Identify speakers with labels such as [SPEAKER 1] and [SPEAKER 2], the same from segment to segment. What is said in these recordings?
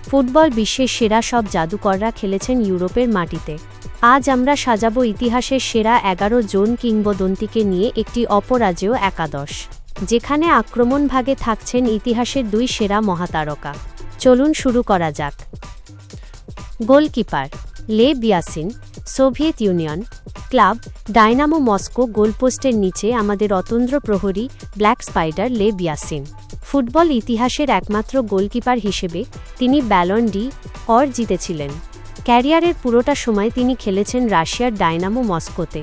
[SPEAKER 1] Football বিশ্বের সেরা সব জাদুকররা খেলেছেন ইউরোপের মাটিতে। আজ আমরা সাজাবো ইতিহাসের সেরা ১১ জন কিংবদন্তিকে নিয়ে একটি অপরাজেয় একাদশ, যেখানে আক্রমণ ভাগে থাকছেন ইতিহাসের দুই সেরা মহাতারকা। চলুন শুরু করা যাক। Goalkeeper Lev Yashin, Soviet Union. Club Dynamo Moscow. গোলপোস্টের নিচে আমাদের অতন্দ্র প্রহরী black spider Lev Yashin. Football ইতিহাসের একমাত্র গোলকিপার হিসেবে তিনি ব্যালন ডি অর জিতেছিলেন। ক্যারিয়ারের পুরোটা সময় তিনি খেলেছেন রাশিয়ার ডায়নামো মস্কোতে।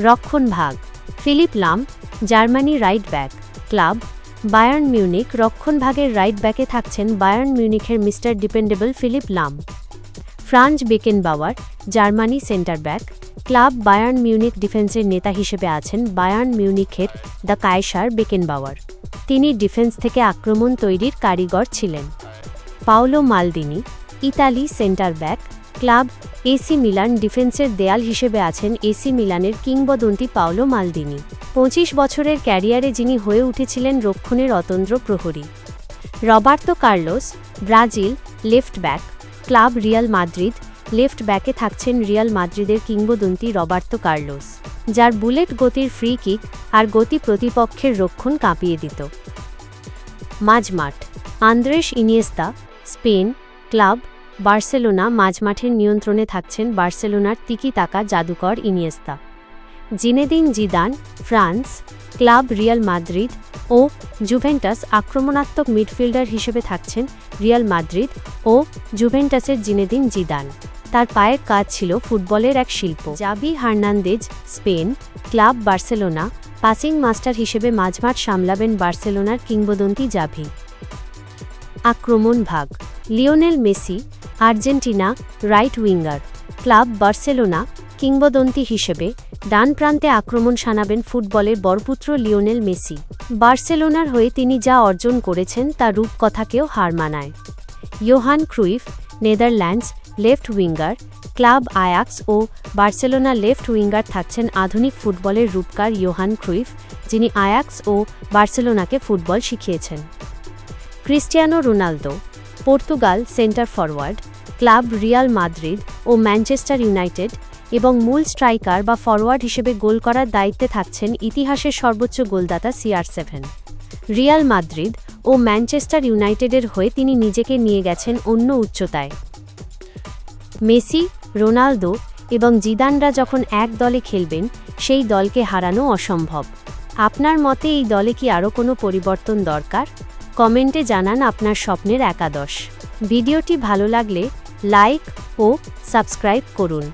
[SPEAKER 1] রক্ষণভাগ Philipp Lahm, Germany right back. Club Bayern Munich. রক্ষণভাগের রাইট ব্যাকে থাকছেন বায়ার্ন মিউনিখের mister dependable Philipp Lahm. Franz Beckenbauer, Germany centre back. Club Bayern Munich. ডিফেন্সের নেতা হিসেবে আছেন বায়ার্ন মিউনিখের দ্য কায়সার বেকেনবাওয়ার। তিনি ডিফেন্স থেকে আক্রমণ তৈরির কারিগর ছিলেন। Paolo Maldini, Italy centre back. Club AC Milan. ডিফেন্সের দেয়াল হিসেবে আছেন এসি মিলানের কিংবদন্তি পাওলো মালদিনি। ২৫ বছরের ক্যারিয়ারে যিনি হয়ে উঠেছিলেন রক্ষণের অতন্দ্র প্রহরী। Roberto Carlos, Brazil left back. Club Real Madrid. Left ব্যাকে থাকছেন রিয়াল মাদ্রিদের কিংবদন্তি রবার্তো কার্লোস, যার বুলেট গতির ফ্রি কিক আর গতি প্রতিপক্ষের রক্ষণ কাঁপিয়ে দিত। মাঝমাঠ Andrés Iniesta, Spain. Club Barcelona. মাঝমাঠের নিয়ন্ত্রণে থাকছেন বার্সেলোনার তিকি তাকা জাদুকর Iniesta. Zinedine Zidane, France. Club Real Madrid ও জুভেন্টাস। আক্রমণাত্মক মিডফিল্ডার হিসেবে থাকছেন রিয়াল মাদ্রিদ ও জুভেন্টাসের জিনেদিন জিদান। তার পায়ের কাজ ছিল ফুটবলের এক শিল্প। Xavi Hernandez, Spain. Club Barcelona. Passing master হিসেবে মাঝমাঠ সামলাবেন বার্সেলোনার কিংবদন্তি জাভি। আক্রমণ ভাগ Lionel Messi, Argentina right winger. Club Barcelona. কিংবদন্তি হিসেবে ডান প্রান্তে আক্রমণ শানাবেন ফুটবলের বরপুত্র লিওনেল মেসি। বার্সেলোনার হয়ে তিনি যা অর্জন করেছেন তা রূপকথাকেও হার মানায়। Johan Cruyff, Netherlands left winger. Club Ajax ও বার্সেলোনা। লেফট উইঙ্গার থাকছেন আধুনিক ফুটবলের রূপকার ইয়োহান ক্রুইফ, যিনি আয়াক্স ও বার্সেলোনাকে ফুটবল শিখিয়েছেন। Cristiano Ronaldo, Portugal centre forward. Club Real Madrid ও ম্যানচেস্টার ইউনাইটেড এবং মূল স্ট্রাইকার বা ফরওয়ার্ড হিসেবে গোল করার দায়িত্বে থাকছেন ইতিহাসের সর্বোচ্চ গোলদাতা CR7। রিয়াল মাদ্রিদ ও ম্যানচেস্টার ইউনাইটেডের হয়ে তিনি নিজেকে নিয়ে গেছেন অন্য উচ্চতায়। মেসি, রোনালদো এবং জিদানরা যখন এক দলে খেলবেন, সেই দলকে হারানো অসম্ভব। আপনার মতে এই দলে কি আরও কোনো পরিবর্তন দরকার? কমেন্টে জানান আপনার স্বপ্নের একাদশ। ভিডিওটি ভালো লাগলে লাইক ও সাবস্ক্রাইব করুন।